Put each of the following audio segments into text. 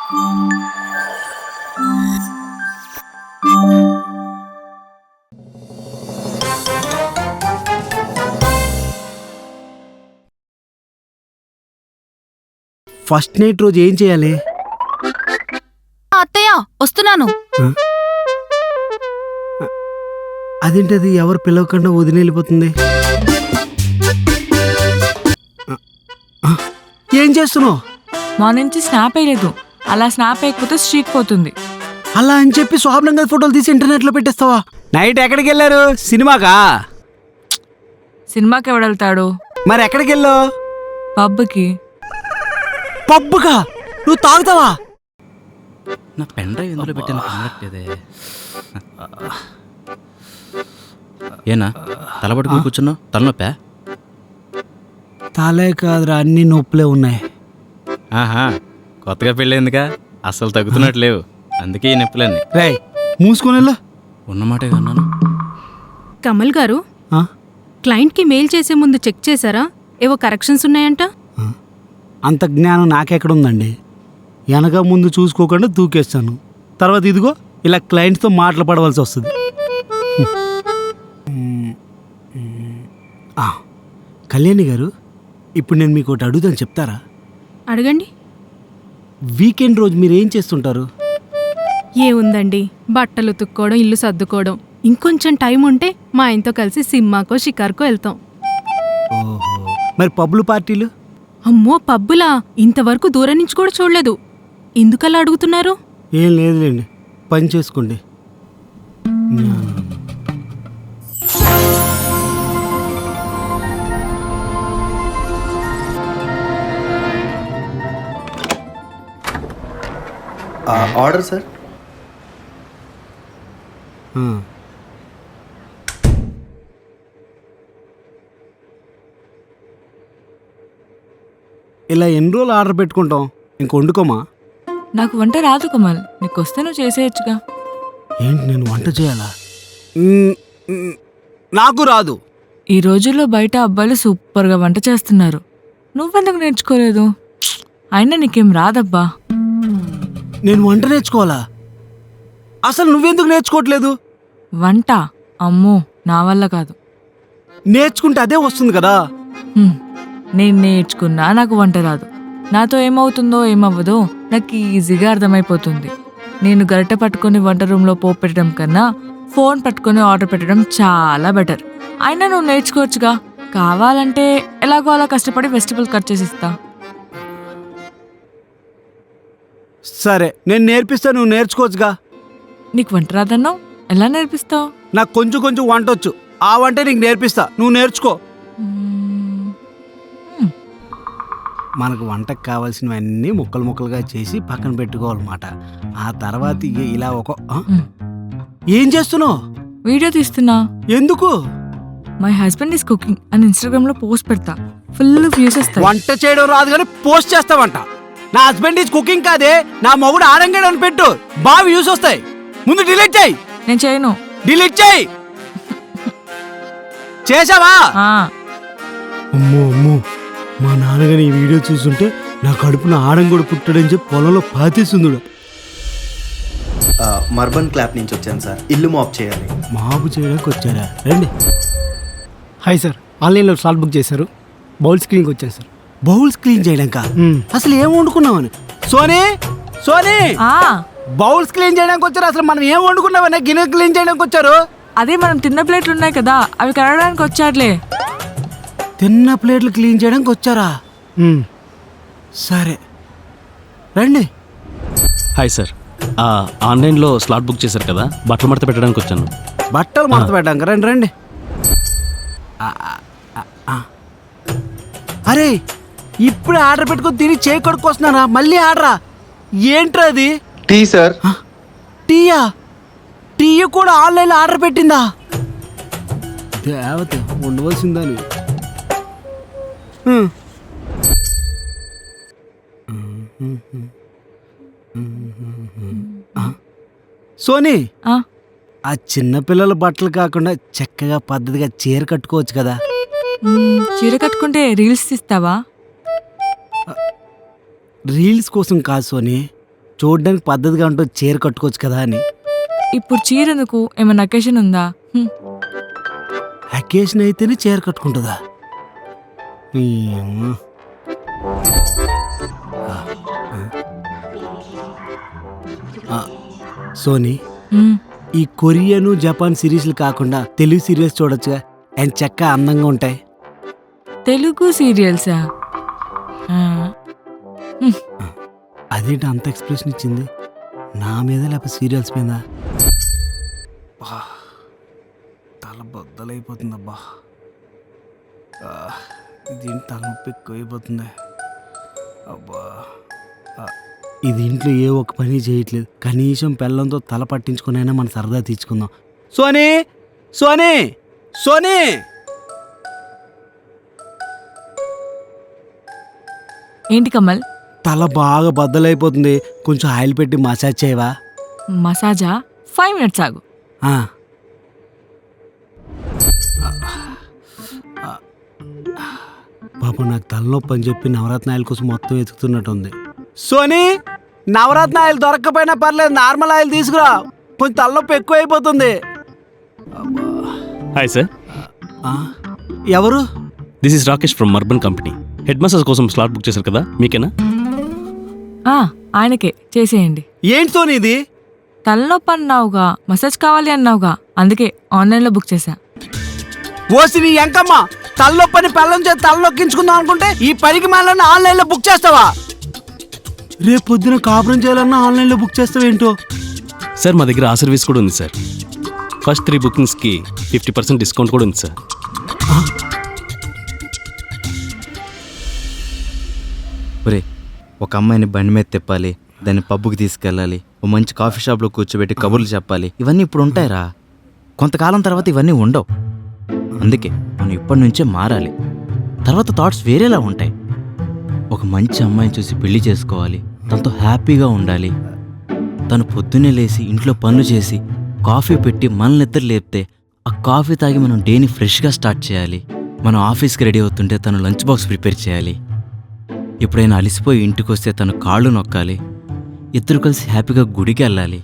First night రోజు ఏం చేయాలి? అత్తయ్య వస్తున్నాను. అదేంటది ఎవరు పిలవకుండా వదిలి వెళ్ళిపోతుంది? ఏం చేస్తున్నావు? మా నుంచి స్నాప్ వేయలేదు. అలా స్నాప్ వేయకపోతే స్ట్రీక్ పోతుంది. అలా అని చెప్పి స్వాభ్నంగా ఫోటోలు తీసి ఇంటర్నెట్లో పెట్టేస్తావా? నైట్ ఎక్కడికి వెళ్ళారు? సినిమాకా? సినిమాకి ఎవడెళ్తాడు? మరి ఎక్కడికి వెళ్ళావు? పబ్కి. పబ్బుకా? నువ్వు తాగుతావా? నా పెన్ డ్రైవ్ ఎందులో పెట్టాను కనబడట్లేదే. ఏనా తలపట్టుకుని కూర్చున్నావు? తలనొప్పా? తలే కాదురా, అన్ని నొప్పులే ఉన్నాయి. ఆహా, కొత్తగా పెళ్ళేందుకా? అస్సలు తగ్గుతున్నట్లేవు, అందుకే ఈ నొప్పులన్నీ. రే మూసుకొని వెళ్ళు. ఉన్నమాటే అన్నాను. కమల్ గారు, ఆ? క్లయింట్కి మెయిల్ చేసే ముందు చెక్ చేశారా? ఏవో కరెక్షన్స్ ఉన్నాయంట. అంత జ్ఞానం నాకెక్కడుందండి? వెనక ముందు చూసుకోకుండా దూకేస్తాను. తర్వాత ఇదిగో ఇలా క్లయింట్స్తో మాటలు పడవలసి వస్తుంది. కళ్యాణి గారు, ఇప్పుడు నేను మీకు ఒకటి అడుగుతాను, చెప్తారా? అడగండి. వీకెండ్ రోజు మీరు ఏం చేస్తుంటారు? ఏముందండి, బట్టలు ఉతుక్కోవడం, ఇల్లు సర్దుకోవడం. ఇంకొంచెం టైం ఉంటే మా ఆయనతో కలిసి సినిమాకో షికార్కో వెళ్తాం. ఓహో, మరి పబ్లు పార్టీలు? అమ్మో, పబ్బులా? ఇంతవరకు దూరం నుంచి కూడా చూడలేదు. ఎందుకలా అడుగుతున్నారు? ఏం లేదులేండి, పని చేసుకోండి. Order sir. ఇలా ఎన్ని రోజులు ఆర్డర్ పెట్టుకుంటాం? ఇంక వండుకోమా? నాకు వంట రాదు కమల్, నీకు వస్తే నువ్వు చేసేయచ్చుగా. ఏంటి, నేను వంట చేయాలా? నాకు రాదు. ఈ రోజుల్లో బయట అబ్బాయిలు సూపర్గా వంట చేస్తున్నారు. నువ్వెందుకు నేర్చుకోలేదు? అయినా నీకేం రాదబ్బా. నేను వంట నేర్చుకోవాలా? అసలు నువ్వెందుకు నేర్చుకోవట్లేదు? వంట అమ్మో నా వల్ల కాదు. నేర్చుకుంటే అదే వస్తుంది కదా. నేను నేర్చుకున్నా నాకు వంట రాదు. నాతో ఏమవుతుందో ఏమవ్వదో నాకు ఈజీగా అర్థమైపోతుంది. నేను గరిటె పట్టుకొని వంట రూమ్లో పోపు పెట్టడం కన్నా ఫోన్ పట్టుకొని ఆర్డర్ పెట్టడం చాలా బెటర్. అయినా నువ్వు నేర్చుకోవచ్చుగా. కావాలంటే ఎలాగో అలా కష్టపడి వెజిటబుల్ కట్ చేసి ఇస్తా. సరే, నేను నేర్పిస్తా, నువ్వు నేర్చుకోవచ్చుగా. నీకు వంట రాదన్నావు, ఎలా నేర్పిస్తావు? నాకు కొంచెం కొంచెం వంట వచ్చు. ఆ వంటే నీకు నేర్పిస్తా, నువ్వు నేర్చుకో. మనకు వంటకు కావాల్సినవన్నీ ముక్కలు ముక్కలుగా చేసి పక్కన పెట్టుకోవాలన్నమాట. ఆ తర్వాత ఇలా ఏం చేస్తున్నావు? వీడియో తీస్తున్నా. ఎందుకు? మై హస్బెండ్ ఈస్ కుకింగ్ అని ఇన్స్టాగ్రామ్ లో పోస్ట్ పెడతా. ఫుల్ వ్యూస్ వస్తాయి. వంట చేయడం రాదు కానీ పోస్ట్ చేస్తావంట. నా హస్బెండ్ ఈజ్ కుకింగ్ కాదే, నా మొగుడు ఆడంగాడు అని పెట్టు, బాగా వ్యూస్ వస్తాయి. ముందు డిలీట్ చేయి. నేను చేయను. డిలీట్ చేయి. చేసావా? అమ్మో అమ్మో, మా నాన్నగారు ఈ వీడియో చూస్తుంటే నా కడుపున ఆడంగుడు పుట్టాడని చెప్పి పొలంలో పాతేసిందుడు. మర్బన్ క్లాప్ నుంచి వచ్చాను సార్, ఇల్లు మాప్ చేయాలి. మాపు చేయడానికి వచ్చారా? రండి. హాయ్ సార్, ఆన్లైన్లో స్లాట్ బుక్ చేశారు. బౌల్స్ క్లీన్కి వచ్చాను సార్. బౌల్స్ క్లీన్ చేయడానికా? అసలు ఏం వండుకున్నావని? సోనీ సోనీ, బౌల్స్ క్లీన్ చేయడానికి వచ్చారు. అసలు మనం ఏం వండుకున్నామని గిన్నె క్లీన్ చేయడానికి వచ్చారు? అదే మనం తిన్న ప్లేట్లు ఉన్నాయి కదా, అవి కడగడానికి వచ్చారులే. తిన్న ప్లేట్లు క్లీన్ చేయడానికి వచ్చారా? సరే రండి. హాయ్ సార్, ఆన్లైన్లో స్లాట్ బుక్ చేశారు కదా, బట్టలు మడత పెట్టడానికి వచ్చాను. బట్టలు మడత పెట్టడానికి? రండి రండి. అరే, ఇప్పుడు ఆర్డర్ పెట్టుకొని తిని చేయి కొడుకొస్తున్నారా? మళ్ళీ ఆర్డరా? ఏంట్రా అది? Tea sir. టీయా? టీ కూడా ఆన్లైన్లో ఆర్డర్ పెట్టిందా? దేవత ఉండవలసిందా? సోనీ, ఆ చిన్నపిల్లల బట్టలు కాకుండా చక్కగా పద్ధతిగా చీర కట్టుకోవచ్చు కదా. చీర కట్టుకుంటే రీల్స్ తీస్తావా? రీల్స్ కోసం కాదు సోనీ, చూడడానికి పద్ధతిగా ఉంటుంది, చీర కట్టుకోవచ్చు కదా అని. ఇప్పుడు చీరెందుకు? ఏమైనా అకేషన్ ఉందా? అకేషన్ అయితేనే చీర కట్టుకుంటుందా? ఏమో. సోనీ, హ్మ్. ఈ కొరియన్ జపాన్ సిరీస్లు కాకుండా తెలుగు సీరియల్స్ చూడొచ్చుగా, అండ్ చక్క అందంగా ఉంటాయి. తెలుగు సీరియల్సా? అదేంటి అంత ఎక్స్ప్రెషన్ ఇచ్చింది? నా మీద లేకపోతే సీరియల్స్ మీద? తల బద్దలైపోతుందబ్బా. ఇదేంటి తలనొప్పి ఎక్కువైపోతుంది అబ్బా. ఇది ఇంట్లో ఏ ఒక్క పని చేయట్లేదు. కనీసం పెళ్ళంతో తల పట్టించుకునైనా మన సరదా తీర్చుకుందాం. Sony, Sony, Sony. ఏంటి కమల్? తల బాగా బద్దలైపోతుంది, కొంచెం ఆయిల్ పెట్టి మసాజ్ చేయవా? మసాజా? 5 minutes ఆగు. ఆ. పాప నాకు తలనొప్పి అని చెప్పి నవరత్న ఆయిల్ కోసం మొత్తం వెతుకుతున్నట్టుంది. సోనీ, నవరత్న ఆయిల్ దొరక్కపోయినా పర్లేదు, నార్మల్ ఆయిల్ తీసుకురా, కొంచెం తలనొప్పి ఎక్కువ అయిపోతుంది. హాయ్ సార్, ఎవరు? This is Rakesh from urban company. Head massage కోసం స్లాట్ బుక్ చేశారు కదా, మీకేనా? ఆయనకే చేసేయండి. ఏంటి సోనీ ఇది? తలనొప్పి అన్నావుగా, మసాజ్ కావాలి అన్నావుగా, అందుకే ఆన్లైన్లో బుక్ చేశా. ఓసి నీ ఎంకమ్మ, తలనొప్పని పెళ్ళం చేసి తలనొక్కించుకుందాం అనుకుంటే ఈ పనికి మళ్ళీ ఆన్లైన్లో బుక్ చేస్తావా? రేపు పొద్దున కాపురం చేయాలన్నా ఆన్లైన్లో బుక్ చేస్తావేంటో? సార్ మా దగ్గర ఆ సర్వీస్ కూడా ఉంది సార్. ఫస్ట్ 3 బుకింగ్స్కి 50% డిస్కౌంట్ కూడా ఉంది సార్. ఒరే, ఒక అమ్మాయిని బండి మీద తిప్పాలి, దాన్ని పబ్బుకి తీసుకెళ్ళాలి, ఓ మంచి కాఫీ షాప్లో కూర్చోబెట్టి కబుర్లు చెప్పాలి, ఇవన్నీ ఇప్పుడు ఉంటాయిరా. కొంతకాలం తర్వాత ఇవన్నీ ఉండవు. అందుకే మనం ఇప్పటి నుంచే మారాలి. తర్వాత థాట్స్ వేరేలా ఉంటాయి. ఒక మంచి అమ్మాయిని చూసి పెళ్లి చేసుకోవాలి, తనతో హ్యాపీగా ఉండాలి. తను పొద్దున్నే లేచి ఇంట్లో పనులు చేసి కాఫీ పెట్టి మనల్ని నిద్ర లేపితే ఆ కాఫీ తాగి మనం డేని ఫ్రెష్గా స్టార్ట్ చేయాలి. మనం ఆఫీస్కి రెడీ అవుతుంటే తను లంచ్ బాక్స్ ప్రిపేర్ చేయాలి. ఎప్పుడైనా అలిసిపోయి ఇంటికి వస్తే తను కాళ్ళు నొక్కాలి. ఇద్దరు కలిసి హ్యాపీగా గుడికి వెళ్ళాలి,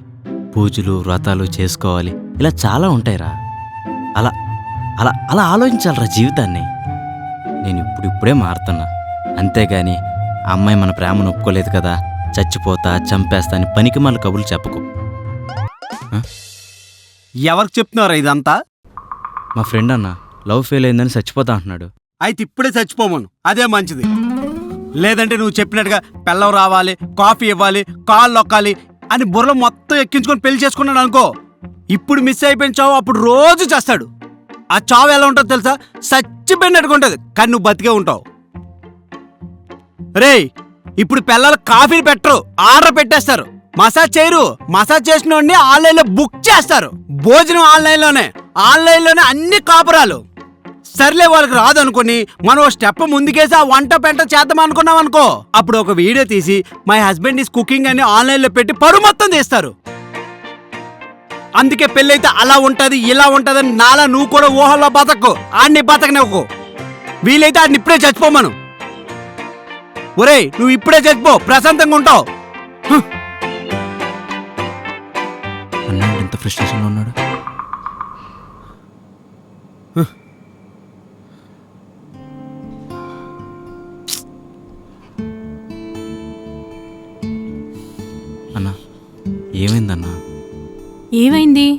పూజలు వ్రతాలు చేసుకోవాలి. ఇలా చాలా ఉంటాయిరా. అలా అలా అలా ఆలోచించాలరా జీవితాన్ని. నేను ఇప్పుడిప్పుడే మారుతున్నా. అంతేగాని ఆ అమ్మాయి మన ప్రేమను ఒప్పుకోలేదు కదా, చచ్చిపోతా చంపేస్తా అని పనికి మళ్ళీ కబుర్లు చెప్పకు. ఎవరికి చెప్తున్నారా ఇదంతా? మా ఫ్రెండ్ అన్న లవ్ ఫెయిల్ అయిందని చచ్చిపోతా అంటున్నాడు. అయితే ఇప్పుడే చచ్చిపోమను, అదే మంచిది. లేదంటే నువ్వు చెప్పినట్టుగా పెళ్ళం రావాలి, కాఫీ ఇవ్వాలి, కాళ్ళు నొక్కాలి అని బుర్రలో మొత్తం ఎక్కించుకొని పెళ్లి చేసుకున్నాడు అనుకో, ఇప్పుడు మిస్ అయిపోయిన చావు అప్పుడు రోజు చేస్తాడు. ఆ చావు ఎలా ఉంటుందో తెలుసా? చచ్చిపోయినట్టుగా ఉంటుంది, కానీ నువ్వు బతికే ఉంటావు. రేయ్, ఇప్పుడు పిల్లలు కాఫీ పెట్టరు, ఆర్డర్ పెట్టేస్తారు. మసాజ్ చేయరు, మసాజ్ చేసిన వాడిని ఆన్లైన్లో బుక్ చేస్తారు. భోజనం ఆన్లైన్లోనే అన్ని కాపురాలు. సర్లే వాళ్ళకి రాదు అనుకుని మనం స్టెప్ ముందుకేసి ఆ వంట పెంట చేద్దాం అనుకున్నాం అనుకో, అప్పుడు ఒక వీడియో తీసి మై హస్బెండ్ ఈస్ కుకింగ్ అని ఆన్లైన్లో పెట్టి పరువు మొత్తం తీస్తారు. అందుకే పెళ్ళైతే అలా ఉంటది ఇలా ఉంటదని నాలా నువ్వు కూడా ఊహల్లో బతకు, ఆడిని బతకనివ్వకు. వీలైతే ఆడిని ఇప్పుడే చచ్చిపోమను. ఒరేయ్, నువ్వు ఇప్పుడే చచ్చిపో, ప్రశాంతంగా ఉంటావు. అన్న ఎంత ఫ్రస్ట్రేషన్లో ఉన్నాడు. అన్నా, ఏమైందన్నా? ఏమైంది?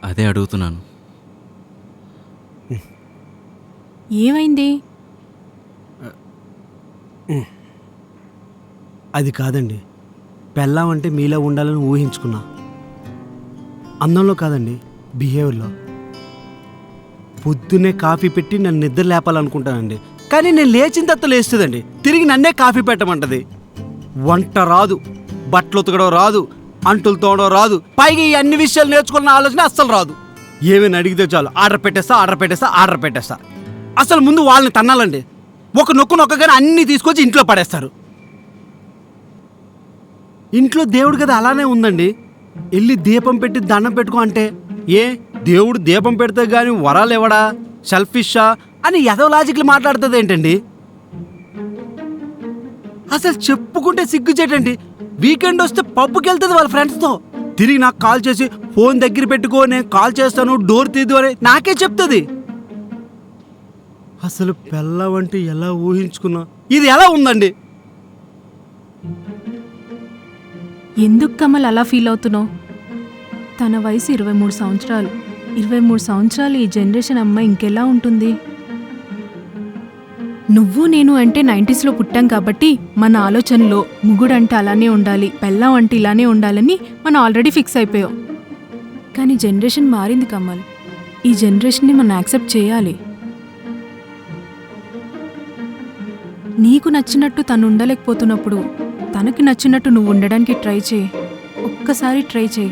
అదే అడుగుతున్నాను. ఏమైంది? అది కాదండి, పెళ్ళాం అంటే మీలో ఉండాలని ఊహించుకున్నా. అందంలో కాదండి, బిహేవియర్లో. పొద్దున్నే కాఫీ పెట్టి నన్ను నిద్ర లేపాలనుకుంటానండి, కానీ నేను లేచిన తర్వాత లేస్తుందండి, తిరిగి నన్నే కాఫీ పెట్టమంటది. వంట రాదు, బట్టలు ఉతకడం రాదు, అంటులు తోవడం రాదు, పైగా ఈ అన్ని విషయాలు నేర్చుకున్న ఆలోచన అస్సలు రాదు. ఏమైనా అడిగితే చాలు ఆర్డర్ పెట్టేస్తా. అసలు ముందు వాళ్ళని తన్నాలండి. ఒక నొక్కగానే అన్నీ తీసుకొచ్చి ఇంట్లో పడేస్తారు. ఇంట్లో దేవుడి కదా అలానే ఉందండి. వెళ్ళి దీపం పెట్టి దండం పెట్టుకో అంటే, ఏ దేవుడు దీపం పెడితే గాని వరాలు ఇవ్వడా, సెల్ఫిషా అని ఏదో లాజిక్లు మాట్లాడుతుంది ఏంటండి? అసలు చెప్పుకుంటే సిగ్గుచేటండి. వీకెండ్ వస్తే పబ్కి వెళ్తుంది వాళ్ళ ఫ్రెండ్స్తో. తిరిగి నాకు కాల్ చేసి ఫోన్ దగ్గర పెట్టుకో, నేను కాల్ చేస్తాను, డోర్ తీద్దు అని నాకే చెప్తుంది. అసలు పెళ్ళవంటే ఎలా ఊహించుకున్నా, ఇది ఎలా ఉందండి? ఎందుకు కమల్ అలా ఫీల్ అవుతున్నావు? తన వయసు 23 సంవత్సరాలు. 23 సంవత్సరాలు ఈ జనరేషన్ అమ్మాయి ఇంకెలా ఉంటుంది? నువ్వు నేను అంటే 90sలో పుట్టాం కాబట్టి మన ఆలోచనలో ముగుడంటే అలానే ఉండాలి, పెళ్ళాం అంటే ఇలానే ఉండాలని మనం ఆల్రెడీ ఫిక్స్ అయిపోయాం. కానీ జనరేషన్ మారింది కమల్. ఈ జనరేషన్ని మనం యాక్సెప్ట్ చేయాలి. నీకు నచ్చినట్టు తను ఉండలేకపోతున్నప్పుడు తనకి నచ్చినట్టు నువ్వు ఉండడానికి ట్రై చేయి. ఒక్కసారి ట్రై చేయి.